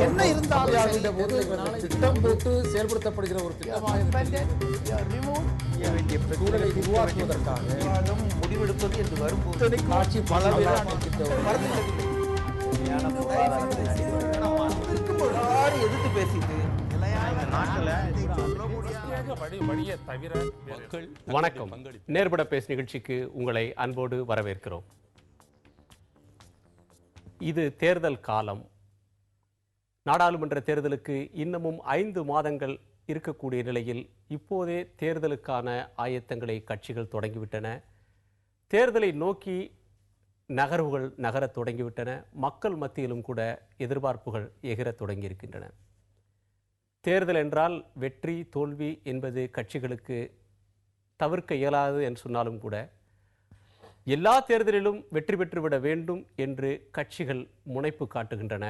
என்ன இருந்தாலும் திட்டம் போட்டு செயல்படுத்தப்படுகிற ஒரு சூழலை உருவாக்குவதற்காக முடிவெடுப்பது என்று வரும்போது ஆட்சி எதிர்த்து பேசிட்டு வணக்கம். நேர்பட பேசு நிகழ்ச்சிக்கு உங்களை அன்போடு வரவேற்கிறோம். இது தேர்தல் காலம். நாடாளுமன்ற தேர்தலுக்கு இன்னமும் 5 மாதங்கள் இருக்கக்கூடிய நிலையில் இப்போதே தேர்தலுக்கான ஆயத்தங்களை கட்சிகள் தொடங்கிவிட்டன. தேர்தலை நோக்கி நகர்வுகள் நகரத் தொடங்கிவிட்டன. மக்கள் மத்தியிலும் கூட எதிர்பார்ப்புகள் எகிரத் தொடங்கியிருக்கின்றன. தேர்தல் என்றால் வெற்றி தோல்வி என்பது கட்சிகளுக்கு தவிர்க்க இயலாது என்று சொன்னாலும் கூட எல்லா தேர்தலிலும் வெற்றி பெற்றுவிட வேண்டும் என்று கட்சிகள் முனைப்பு காட்டுகின்றன.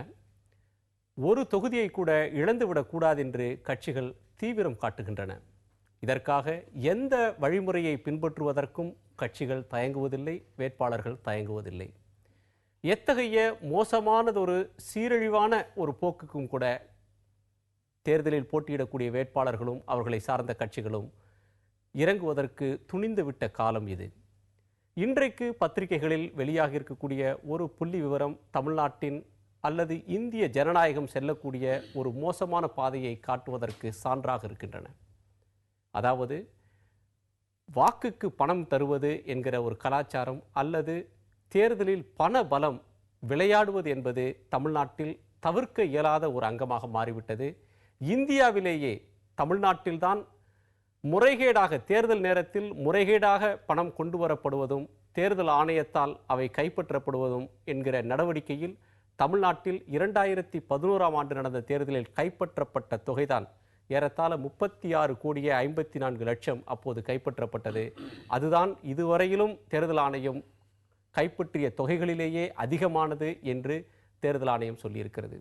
ஒரு தொகுதியை கூட இழந்துவிடக்கூடாது என்று கட்சிகள் தீவிரம் காட்டுகின்றன. இதற்காக எந்த வழிமுறையை பின்பற்றுவதற்கும் கட்சிகள் தயங்குவதில்லை, வேட்பாளர்கள் தயங்குவதில்லை. எத்தகைய மோசமானதொரு சீரழிவான ஒரு போக்குக்கும் கூட தேர்தலில் போட்டியிடக்கூடிய வேட்பாளர்களும் அவர்களை சார்ந்த கட்சிகளும் இறங்குவதற்கு துணிந்துவிட்ட காலம் இது. இன்றைக்கு பத்திரிகைகளில் வெளியாக இருக்கக்கூடிய ஒரு புள்ளி விவரம் தமிழ்நாட்டின் அல்லது இந்திய ஜனநாயகம் செல்லக்கூடிய ஒரு மோசமான பாதையை காட்டுவதற்கு சான்றாக இருக்கின்றன. அதாவது வாக்குக்கு பணம் தருவது என்கிற ஒரு கலாச்சாரம் அல்லது தேர்தலில் பண பலம் விளையாடுவது என்பது தமிழ்நாட்டில் தவிர்க்க இயலாத ஒரு அங்கமாக மாறிவிட்டது. இந்தியாவிலேயே தமிழ்நாட்டில்தான் முறைகேடாக தேர்தல் நேரத்தில் முறைகேடாக பணம் கொண்டு வரப்படுவதும் தேர்தல் ஆணையத்தால் அவை கைப்பற்றப்படுவதும் என்கிற நடவடிக்கையில் தமிழ்நாட்டில் 2011ஆம் ஆண்டு நடந்த தேர்தலில் கைப்பற்றப்பட்ட தொகைதான் ஏறத்தாழ 36,54,00,000 அப்போது கைப்பற்றப்பட்டது. அதுதான் இதுவரையிலும் தேர்தல் ஆணையம் கைப்பற்றிய தொகைகளிலேயே அதிகமானது என்று தேர்தல் ஆணையம் சொல்லியிருக்கிறது.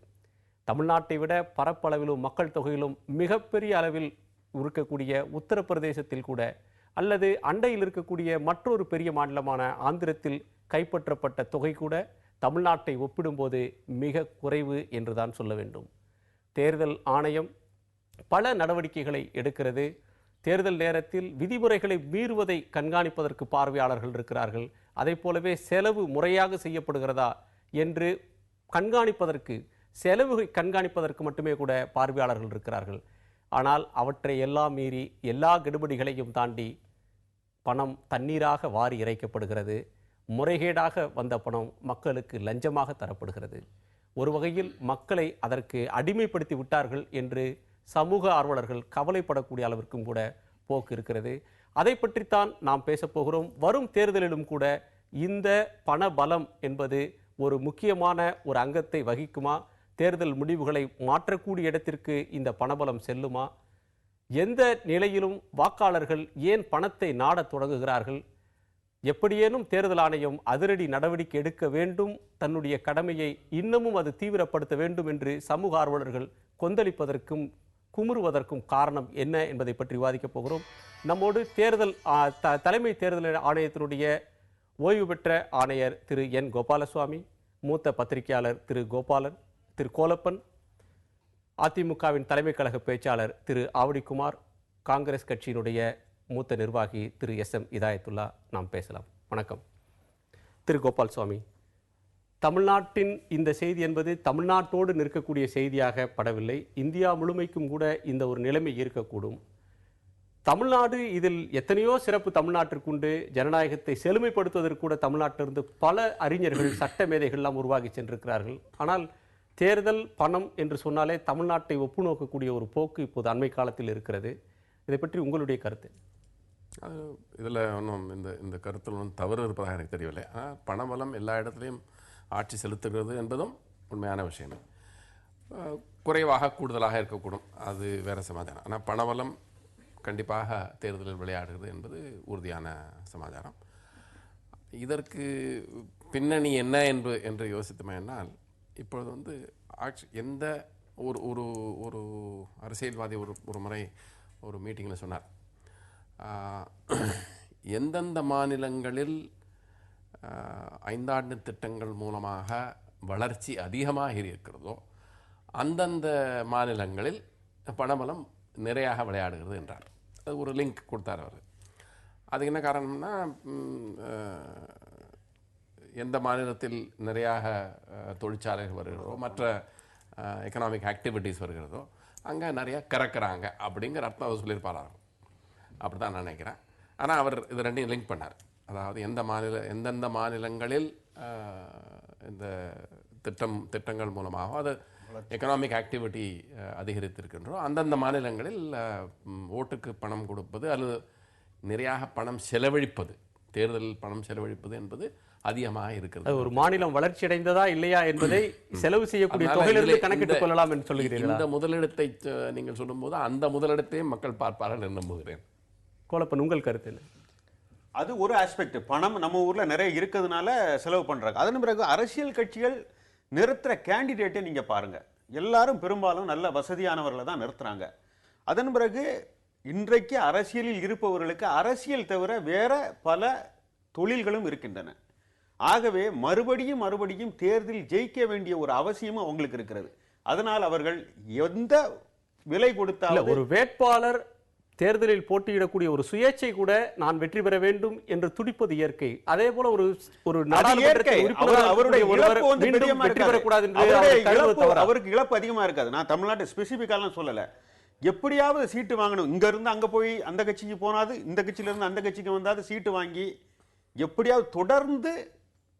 தமிழ்நாட்டை விட பரப்பளவிலும் மக்கள் தொகையிலும் மிகப்பெரிய அளவில் இருக்கக்கூடிய உத்தரப்பிரதேசத்தில் கூட அல்லது அண்டையில் இருக்கக்கூடிய மற்றொரு பெரிய மாநிலமான ஆந்திரத்தில் கைப்பற்றப்பட்ட தொகை கூட தமிழ்நாட்டை ஒப்பிடும்போது மிக குறைவு என்றுதான் சொல்ல வேண்டும். தேர்தல் ஆணையம் பல நடவடிக்கைகளை எடுக்கிறது. தேர்தல் நேரத்தில் விதிமுறைகளை மீறுவதை கண்காணிப்பதற்கு பார்வையாளர்கள் இருக்கிறார்கள். அதை போலவே செலவு முறையாக செய்யப்படுகிறதா என்று கண்காணிப்பதற்கு, செலவு கண்காணிப்பதற்கு மட்டுமே கூட பார்வையாளர்கள் இருக்கிறார்கள். ஆனால் அவற்றை எல்லாம் மீறி எல்லா கெடுபிடிகளையும் தாண்டி பணம் தண்ணீராக வாரி இறைக்கப்படுகிறது. முறைகேடாக வந்த பணம் மக்களுக்கு லஞ்சமாக தரப்படுகிறது. ஒரு வகையில் மக்களை அதற்கு அடிமைப்படுத்தி விட்டார்கள் என்று சமூக ஆர்வலர்கள் கவலைப்படக்கூடிய அளவிற்கும் கூட போக்கு இருக்கிறது. அதை பற்றித்தான் நாம் பேசப்போகிறோம். வரும் தேர்தலிலும் கூட இந்த பண பலம் என்பது ஒரு முக்கியமான ஒரு அங்கத்தை வகிக்குமா? தேர்தல் முடிவுகளை மாற்றக்கூடிய இடத்திற்கு இந்த பணபலம் செல்லுமா? எந்த நிலையிலும் வாக்காளர்கள் ஏன் பணத்தை நாடத் தொடங்குகிறார்கள்? எப்படியேனும் தேர்தல் ஆணையம் அதிரடி நடவடிக்கை எடுக்க வேண்டும், தன்னுடைய கடமையை இன்னமும் அது தீவிரப்படுத்த வேண்டும் என்று சமூக ஆர்வலர்கள் கொந்தளிப்பதற்கும் குமுறுவதற்கும் காரணம் என்ன என்பதை பற்றி விவாதிக்கப் போகிறோம். நம்மோடு தேர்தல் தலைமை தேர்தல் ஆணையத்தினுடைய ஓய்வு பெற்ற ஆணையர் திரு என் கோபாலசுவாமி, மூத்த பத்திரிகையாளர் திரு கோலப்பன், அதிமுகவின் தலைமை கழக பேச்சாளர் திரு ஆவடிக்குமார், காங்கிரஸ் கட்சியினுடைய மூத்த நிர்வாகி திரு SM இதாயத்துல்லா. நாம் பேசலாம். வணக்கம் திரு கோபால்சுவாமி. தமிழ்நாட்டின் இந்த செய்தி என்பது தமிழ்நாட்டோடு நிற்கக்கூடிய செய்தியாக படவில்லை. இந்தியா முழுமைக்கும் கூட இந்த ஒரு நிலைமை இருக்கக்கூடும். தமிழ்நாடு இதில் எத்தனையோ சிறப்பு தமிழ்நாட்டிற்குண்டு. ஜனநாயகத்தை செழுமைப்படுத்துவதற்கு கூட தமிழ்நாட்டிலிருந்து பல அறிஞர்கள், சட்ட மேதைகள்லாம் உருவாகி சென்றிருக்கிறார்கள். ஆனால் தேர்தல் பணம் என்று சொன்னாலே தமிழ்நாட்டை ஒப்பு நோக்கக்கூடிய ஒரு போக்கு இப்போது அண்மை காலத்தில் இருக்கிறது. இதை பற்றி உங்களுடைய கருத்து? இதில் ஒன்றும் இந்த கருத்தில் ஒன்றும் தவறு இருப்பதாக எனக்கு தெரியவில்லை. ஆனால் பணபலம் எல்லா இடத்துலையும் ஆட்சி செலுத்துகிறது என்பதும் உண்மையான விஷயம். குறைவாக கூடுதலாக இருக்கக்கூடும், அது வேறு சமாச்சாரம். ஆனால் பணபலம் கண்டிப்பாக தேர்தலில் விளையாடுகிறது என்பது உறுதியான சமாச்சாரம். இதற்கு பின்னணி என்ன என்று யோசித்தோமே என்னால், இப்பொழுது ஆட்சி எந்த ஒரு ஒரு ஒரு அரசியல்வாதி ஒரு முறை ஒரு மீட்டிங்கில் சொன்னார், எந்தெந்த மாநிலங்களில் 5 ஆண்டு திட்டங்கள் மூலமாக வளர்ச்சி அதிகமாக இருக்கிறதோ அந்தந்த மாநிலங்களில் பணபலம் நிறையாக விளையாடுகிறது என்றார். அது ஒரு லிங்க் கொடுத்தார் அவர். அதுக்கு என்ன காரணம்னா, எந்த மாநிலத்தில் நிறையாக தொழிற்சாலைகள் வருகிறதோ, மற்ற எக்கனாமிக் ஆக்டிவிட்டீஸ் வருகிறதோ, அங்கே நிறையா கறக்கிறாங்க அப்படிங்கிற அர்த்தம் அவர் சொல்லியிருப்பார். அப்படி தான் நான் நினைக்கிறேன். ஆனால் அவர் இது ரெண்டையும் லிங்க் பண்ணார். அதாவது எந்தெந்த மாநிலங்களில் இந்த திட்டங்கள் மூலமாக அது எக்கனாமிக் ஆக்டிவிட்டி அதிகரித்திருக்கின்றோ அந்தந்த மாநிலங்களில் ஓட்டுக்கு பணம் கொடுப்பது அல்லது நிறையாக பணம் செலவழிப்பது, தேர்தலில் பணம் செலவழிப்பது என்பது அதிகமாக இருக்கிறது. ஒரு மாநிலம் வளர்ச்சி அடைந்ததா இல்லையா என்பதை செலவு செய்யக்கூடிய தொகையிலிருந்து கணக்கிட்டுக் கொள்ளலாம் என்று சொல்கிறீர்கள். இந்த முதலிடத்தை நீங்கள் சொல்லும்போது அந்த முதலிடத்தையும் மக்கள் பார்ப்பார்கள் என்று நம்புகிறேன். கோலப்பன், உங்கள் கருத்து என்ன? அது ஒரு ஆஸ்பெக்ட். பணம் நம்ம ஊர்ல நிறைய இருக்கிறதுனால செலவு பண்றாங்க. அதன் பிறகு அரசியல் கட்சிகள் நிறுத்துற கேண்டிடேட்டை நீங்க பாருங்க. எல்லாரும் பெரும்பாலும் நல்ல வசதியானவர்களை தான் நிறுத்துறாங்க. அதன் பிறகு இன்றைக்கு அரசியலில் இருப்பவர்களுக்கு அரசியல் தவிர வேற பல தொழில்களும் இருக்கின்றன. ஆகவே மறுபடியும் தேர்தலில் ஜெயிக்க வேண்டிய ஒரு அவசியமும் அவங்களுக்கு இருக்கிறது. அதனால் அவர்கள் எந்த விலை கொடுத்தாலும் ஒரு வேட்பாளர் தேர்தலில் போட்டியிடக்கூடிய ஒரு சுயேட்சை கூட நான் வெற்றி பெற வேண்டும் என்று துடிப்பது இயற்கை. அதே போல ஒரு அவருக்கு இழப்பு அதிகமா இருக்காது. நான் தமிழ்நாட்டை ஸ்பெசிபிக்காலாம் சொல்லல. எப்படியாவது சீட்டு வாங்கணும், இங்க இருந்து அங்க போய் அந்த கட்சிக்கு போனாது, இந்த கட்சியில இருந்து அந்த கட்சிக்கு வந்தாது சீட்டு வாங்கி எப்படியாவது தொடர்ந்து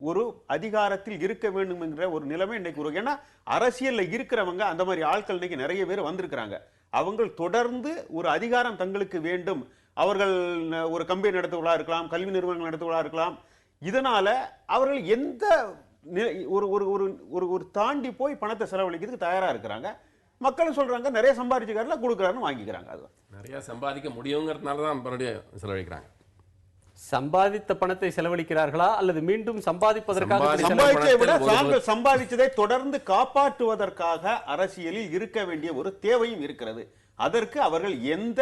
ஒரு அதிகாரத்தில் இருக்க வேண்டும் என்கிற ஒரு நிலைமை இன்னைக்கு. ஏன்னா அரசியல்ல இருக்கிறவங்க அந்த மாதிரி ஆட்கள் இன்னைக்கு நிறைய பேர் வந்திருக்கிறாங்க. அவங்க தொடர்ந்து ஒரு அதிகாரம் தங்களுக்கு வேண்டும். அவர்கள் ஒரு கம்பெனி நடத்துவதா இருக்கலாம், கல்வி நிறுவனங்கள் நடத்துவதா இருக்கலாம். இதனால அவர்கள் எந்த ஒரு தாண்டி போய் பணத்தை செலவழிக்கிறதுக்கு தயாரா இருக்கிறாங்க. மக்களும் சொல்றாங்க நிறைய சம்பாதிச்சுக்காரல கொடுக்குறாருன்னு வாங்கிக்கிறாங்க. அது நிறைய சம்பாதிக்க முடியுங்கிறதுனால தான் மறுபடியும் செலவழிக்கிறாங்க. சம்பாதித்த பணத்தை செலவழிக்கிறார்களா அல்லது மீண்டும் சம்பாதிப்பதற்காக? சம்பாதிச்சதை விட தாங்கள் சம்பாதிச்சதை தொடர்ந்து காப்பாற்றுவதற்காக அரசியலில் இருக்க வேண்டிய ஒரு தேவையும் இருக்கிறது. அதற்கு அவர்கள் எந்த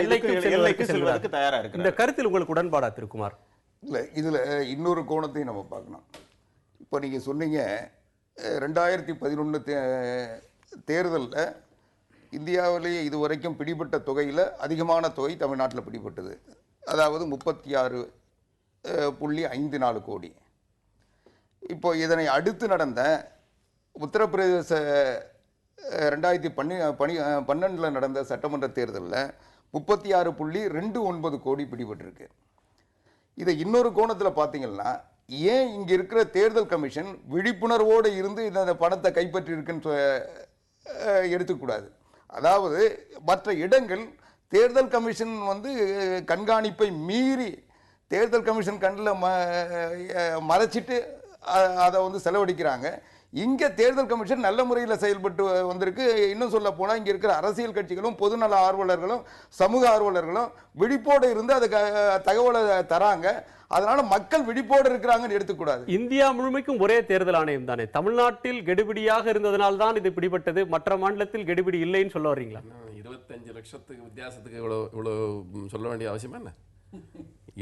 எல்லைக்கு செல்வதற்கு தயாரா இருக்கு. இந்த கருத்தில் உங்களுக்கு உடன்பாடா திருக்குமார்? இல்ல, இதுல இன்னொரு கோணத்தையும் நம்ம பார்க்கணும். இப்போ நீங்க சொன்னீங்க 2011 தேர்தலில் இந்தியாவிலேயே இதுவரைக்கும் பிடிபட்ட தொகையில் அதிகமான தொகை தமிழ்நாட்டில் பிடிபட்டது. அதாவது 36.54 கோடி. இப்போ இதனை அடுத்து நடந்த உத்தரப்பிரதேச 2012 நடந்த சட்டமன்ற தேர்தலில் 36.29 கோடி பிடிபட்டிருக்கு. இதை இன்னொரு கோணத்தில் பார்த்தீங்கன்னா, ஏன் இங்கே இருக்கிற தேர்தல் கமிஷன் விழிப்புணர்வோடு இருந்து இந்த பணத்தை கைப்பற்றி இருக்குன்னு எடுத்துக்கூடாது. அதாவது மற்ற இடங்கள் தேர்தல் கமிஷன் கண்காணிப்பை மீறி தேர்தல் கமிஷன் கண்ணில் மறைச்சிட்டு அதை செலவழிக்கிறாங்க. இங்கே தேர்தல் கமிஷன் நல்ல முறையில் செயல்பட்டு வந்திருக்கு. இன்னும் சொல்ல போனால் இங்கே இருக்கிற அரசியல் கட்சிகளும் பொதுநல ஆர்வலர்களும் சமூக ஆர்வலர்களும் விழிப்போடு இருந்து அதை தகவலை தராங்க. அதனால மக்கள் விழிப்போடு இருக்கிறாங்கன்னு எடுத்துக்கூடாது. இந்தியா முழுமைக்கும் ஒரே தேர்தல் ஆணையம் தானே. தமிழ்நாட்டில் கெடுபிடியாக இருந்ததனால் தான் இது பிடிபட்டது, மற்ற மாநிலத்தில் கெடுபிடி இல்லைன்னு சொல்ல வரீங்களா? 25 லட்சத்துக்கு வித்தியாசத்துக்கு இவ்வளோ சொல்ல வேண்டிய அவசியம் என்ன?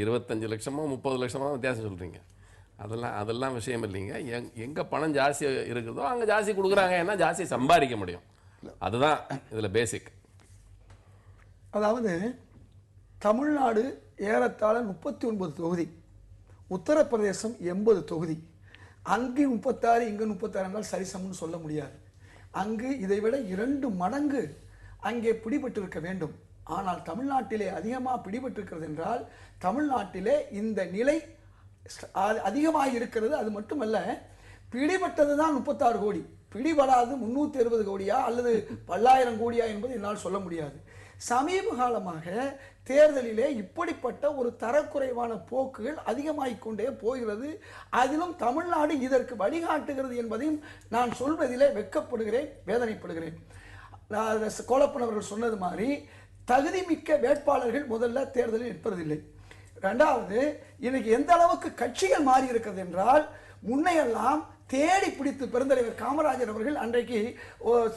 25 லட்சமோ 30 லட்சமோ வித்தியாசம் சொல்றீங்க. அதெல்லாம் விஷயம் இல்லைங்க. எங்க பணம் ஜாஸ்தி இருக்குதோ அங்க ஜாஸ்தி கொடுக்குறாங்க. ஏன்னா ஜாஸ்தி சம்பாதிக்க முடியும். அதுதான் இதுல பேசிக். அதாவது தமிழ்நாடு ஏறத்தாழ 39 தொகுதி, உத்தரப்பிரதேசம் 80 தொகுதி. அங்கு 36 இங்கு 36 என்றால் சரிசமம்னு சொல்ல முடியாது. அங்கு இதைவிட 2 மடங்கு அங்கே பிடிபட்டிருக்க வேண்டும். ஆனால் தமிழ்நாட்டிலே அதிகமாக பிடிபட்டிருக்கிறது என்றால் தமிழ்நாட்டிலே இந்த நிலை அதிகமாக இருக்கிறது. அது மட்டுமல்ல, பிடிபட்டது தான் 36 கோடி, பிடிபடாது 360 கோடியா அல்லது 10,000 கோடியா என்பது என்னால் சொல்ல முடியாது. சமீப காலமாக தேர்தலிலே இப்படிப்பட்ட ஒரு தரக்குறைவான போக்குகள் அதிகமாகிக் கொண்டே போகிறது. அதிலும் தமிழ்நாடு இதற்கு வழிகாட்டுகிறது என்பதையும் நான் சொல்வதிலே வெட்கப்படுகிறேன், வேதனைப்படுகிறேன். கோலப்பன் அவர்கள் சொன்னது மாதிரி தகுதிமிக்க வேட்பாளர்கள் முதல்ல தேர்தலில் நிற்பதில்லை. ரெண்டாவது, இன்னைக்கு எந்த அளவுக்கு கட்சிகள் மாறி இருக்கிறது என்றால், முன்னையெல்லாம் தேடி பிடித்து பெருந்தலைவர் காமராஜர் அவர்கள் அன்றைக்கு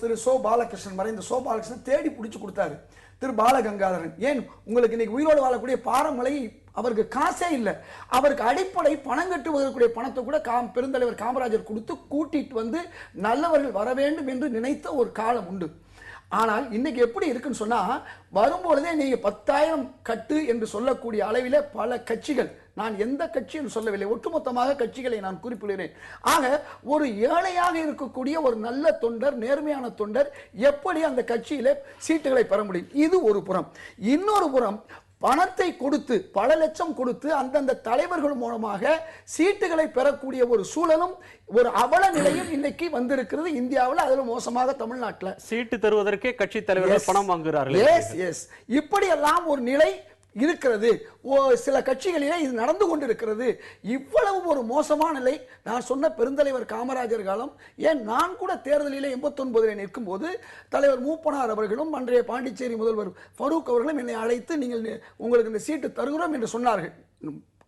திரு சோ பாலகிருஷ்ணன், மறைந்த சோ பாலகிருஷ்ணன் தேடி பிடிச்சு கொடுத்தாரு. திரு பாலகங்காதரன், ஏன் உங்களுக்கு இன்னைக்கு உயிரோடு வாழக்கூடிய பாரமலை அவருக்கு காசே இல்லை. அவருக்கு அடிப்படை பணம் கட்டுவதற்குரிய பணத்தை கூட பெருந்தலைவர் காமராஜர் கொடுத்து கூட்டிட்டு வந்து நல்லவர்கள் வர வேண்டும் என்று நினைத்த ஒரு காலம் உண்டு. ஆனால் இன்னைக்கு எப்படி இருக்குன்னு சொன்னா, வரும்பொழுதே நீங்க 10,000 கட்டு என்று சொல்லக்கூடிய அளவிலே பல கட்சிகள், நான் எந்த கட்சியும் சொல்லவில்லை, ஒட்டுமொத்தமாக கட்சிகளை நான் குறிப்பிடுகிறேன். ஆக ஒரு ஏழையாக இருக்கக்கூடிய ஒரு நல்ல தொண்டர், நேர்மையான தொண்டர் எப்படி அந்த கட்சியிலே சீட்டுகளை பெற முடியும்? இது ஒரு புறம். இன்னொரு புறம், பணத்தை கொடுத்து பல லட்சம் கொடுத்து அந்தந்த தலைவர்கள் மூலமாக சீட்டுகளை பெறக்கூடிய ஒரு சூழலும் ஒரு அவல நிலையும் இன்னைக்கு வந்திருக்கிறது இந்தியாவில், அதில் மோசமாக தமிழ்நாட்டில். சீட்டு தருவதற்கே கட்சி தலைவர்கள் பணம் வாங்குகிறார்கள். இப்படி எல்லாம் ஒரு நிலை இருக்கிறது. சில கட்சிகளிலே இது நடந்து கொண்டிருக்கிறது. இவ்வளவு ஒரு மோசமான நிலை. நான் சொன்ன பெருந்தலைவர் காமராஜர் காலம், ஏன் நான் கூட தேர்தலிலே 89 நிற்கும் போது தலைவர் மூப்பனார் அவர்களும் அன்றைய பாண்டிச்சேரி முதல்வர் ஃபரூக் அவர்களும் என்னை அழைத்து, நீங்கள் உங்களுக்கு இந்த சீட்டு தருகிறோம் என்று சொன்னார்கள்.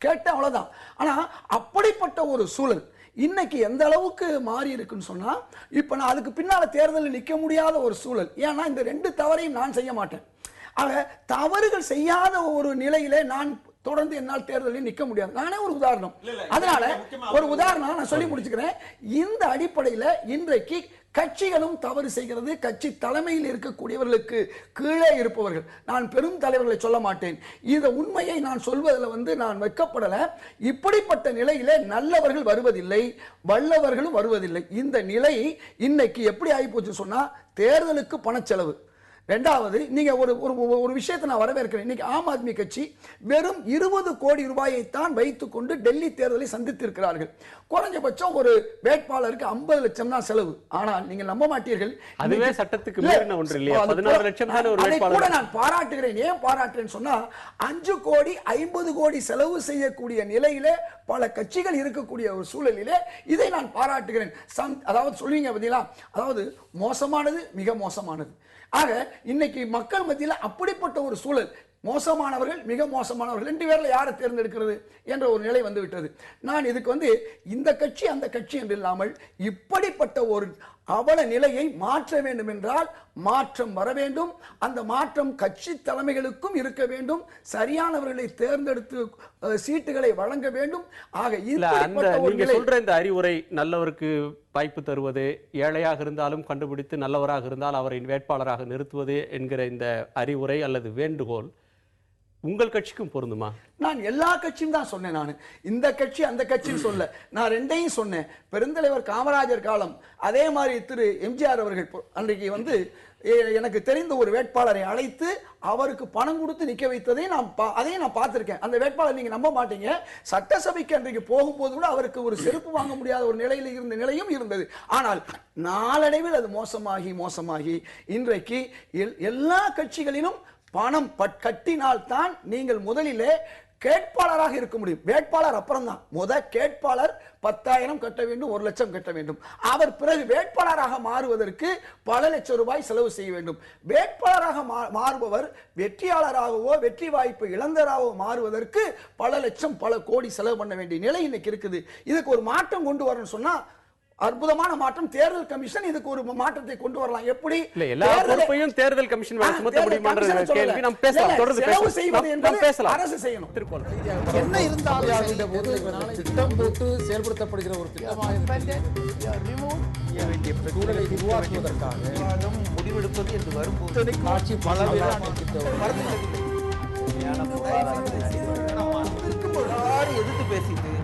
கேட்ட அவ்வளவுதான். ஆனா அப்படிப்பட்ட ஒரு சூழல் இன்னைக்கு எந்த அளவுக்கு மாறி இருக்குன்னு சொன்னா, இப்ப நான் அதுக்கு பின்னால தேர்தலில் நிற்க முடியாத ஒரு சூழல். ஏன்னா இந்த 2 தவறையும் நான் செய்ய மாட்டேன். ஆக தவறுகள் செய்யாத ஒரு நிலையிலே நான் தொடர்ந்து என்னால் தேர்தலில் நிற்க முடியாது. நானே ஒரு உதாரணம். அதனால ஒரு உதாரணம் நான் சொல்லி முடிச்சுக்கிறேன். இந்த அடிப்படையில் இன்றைக்கு கட்சிகளும் தவறு செய்கிறது. கட்சி தலைமையில் இருக்கக்கூடியவர்களுக்கு கீழே இருப்பவர்கள், நான் பெரும் தலைவர்களை சொல்ல மாட்டேன், இந்த உண்மையை நான் சொல்வதில் நான் வெட்கப்படல. இப்படிப்பட்ட நிலையிலே நல்லவர்கள் வருவதில்லை, வல்லவர்களும் வருவதில்லை. இந்த நிலை இன்னைக்கு எப்படி ஆகிப்போச்சு சொன்னா, தேர்தலுக்கு பணச்செலவு. ரெண்டாவது, நீங்க ஒரு விஷயத்தை நான் வரவேற்கிறேன். இன்னைக்கு ஆம் ஆத்மி கட்சி வெறும் 20 கோடி ரூபாயை தான் வைத்துக்கொண்டு டெல்லி தேர்தலை சந்தித்திருக்கிறார்கள். குறைஞ்சபட்சம் ஒரு வேட்பாளருக்கு 50 லட்சம் தான் செலவு. ஆனால் நீங்க நம்ப மாட்டீர்கள், அதுவே சட்டத்துக்கு மீறின ஒன்று இல்லையா? 14 லட்சம் தான் ஒரு வேட்பாளர். கூட நான் பாராட்டுகிறேன். ஏன் பாராட்டுறேன்னு சொன்னா, 5 கோடி 50 கோடி செலவு செய்யக்கூடிய நிலையிலே பல கட்சிகள் இருக்கக்கூடிய ஒரு சூழலிலே இதை நான் பாராட்டுகிறேன். அதாவது சொல்லுவீங்க பார்த்தீங்களா, அதாவது மோசமானது மிக மோசமானது. ஆக இன்னைக்கு மக்கள் மத்தியில் அப்படிப்பட்ட ஒரு சூழல், மோசமானவர்கள் மிக மோசமானவர்கள் 2 பேர்ல யாரை தேர்ந்தெடுக்கிறது என்ற ஒரு நிலை வந்துவிட்டது. நான் இதுக்கு இந்த கட்சி அந்த கட்சி என்று இல்லாமல் இப்படிப்பட்ட ஒரு அவல நிலையை மாற்ற வேண்டும் என்றால் மாற்றம் வர வேண்டும். அந்த மாற்றம் கட்சி தலைமைகளுக்கும் இருக்க வேண்டும். சரியானவர்களை தேர்ந்தெடுத்து சீட்டுகளை வழங்க வேண்டும். ஆக நீங்க சொல்ற இந்த அறிவுரை, நல்லவருக்கு வாய்ப்பு தருவது, ஏழையாக இருந்தாலும் கண்டுபிடித்து நல்லவராக இருந்தால் அவரை வேட்பாளராக நிறுத்துவது என்கிற இந்த அறிவுரை அல்லது வேண்டுகோள் உங்கள் கட்சிக்கும் பொருந்துமா? நான் எல்லா கட்சியும் தான் சொன்னேன். நான் இந்த கட்சி அந்த கட்சின்னு சொல்ல, நான் ரெண்டையும் சொன்னேன். பெருந்தலைவர் காமராஜர் காலம், அதே மாதிரி திரு எம்ஜிஆர் அவர்கள் அன்றைக்கு எனக்கு தெரிந்த ஒரு வேட்பாளரை அழைத்து அவருக்கு பணம் கொடுத்து நிக்க வைத்ததை அதையும் நான் பார்த்திருக்கேன். அந்த வேட்பாளர் நீங்க நம்ப மாட்டீங்க, சட்டசபைக்கு அன்றைக்கு போகும்போது கூட அவருக்கு ஒரு செருப்பு வாங்க முடியாத ஒரு நிலையில் இருந்த நிலையும் இருந்தது. ஆனால் நாளடைவில் அது மோசமாகி இன்றைக்கு எல்லா கட்சிகளிலும் பணம் கட்டினால் தான் நீங்கள் முதலிலே கேட்பாளராக இருக்க முடியும். வேட்பாளர் அப்புறம் தான். கேட்பாளர் 10,000 கட்ட வேண்டும், 1 லட்சம் கட்ட வேண்டும். அவர் பிறகு வேட்பாளராக மாறுவதற்கு பல லட்சம் ரூபாய் செலவு செய்ய வேண்டும். வேட்பாளராக மாறுபவர் வெற்றியாளராகவோ வெற்றி வாய்ப்பு இழந்தராகவோ மாறுவதற்கு பல லட்சம் பல கோடி செலவு பண்ண வேண்டிய நிலை இன்னைக்கு இருக்குது. இதுக்கு ஒரு மாற்றம் கொண்டு வரணும்னு சொன்னா, அற்புதமான மாற்றம். தேர்தல் கமிஷன் இதுக்கு ஒரு மாற்றத்தை கொண்டு வரலாம். எப்படி எல்லா பொறுப்பையும் தேர்தல் கமிஷன் சுமத்த முடியுமான்ற கேள்வி நாம் பேசலாம். தொடர்ந்து பேசலாம். அரசு செய்யணும். என்ன இருந்தாலும் திட்டம் போட்டு செயல்படுத்தப்படுகிற ஒரு திட்டமாக சூழலை உருவாக்குவதற்காக முடிவெடுப்பது என்று வரும்போது ஆட்சி எதிர்த்து பேசிட்டு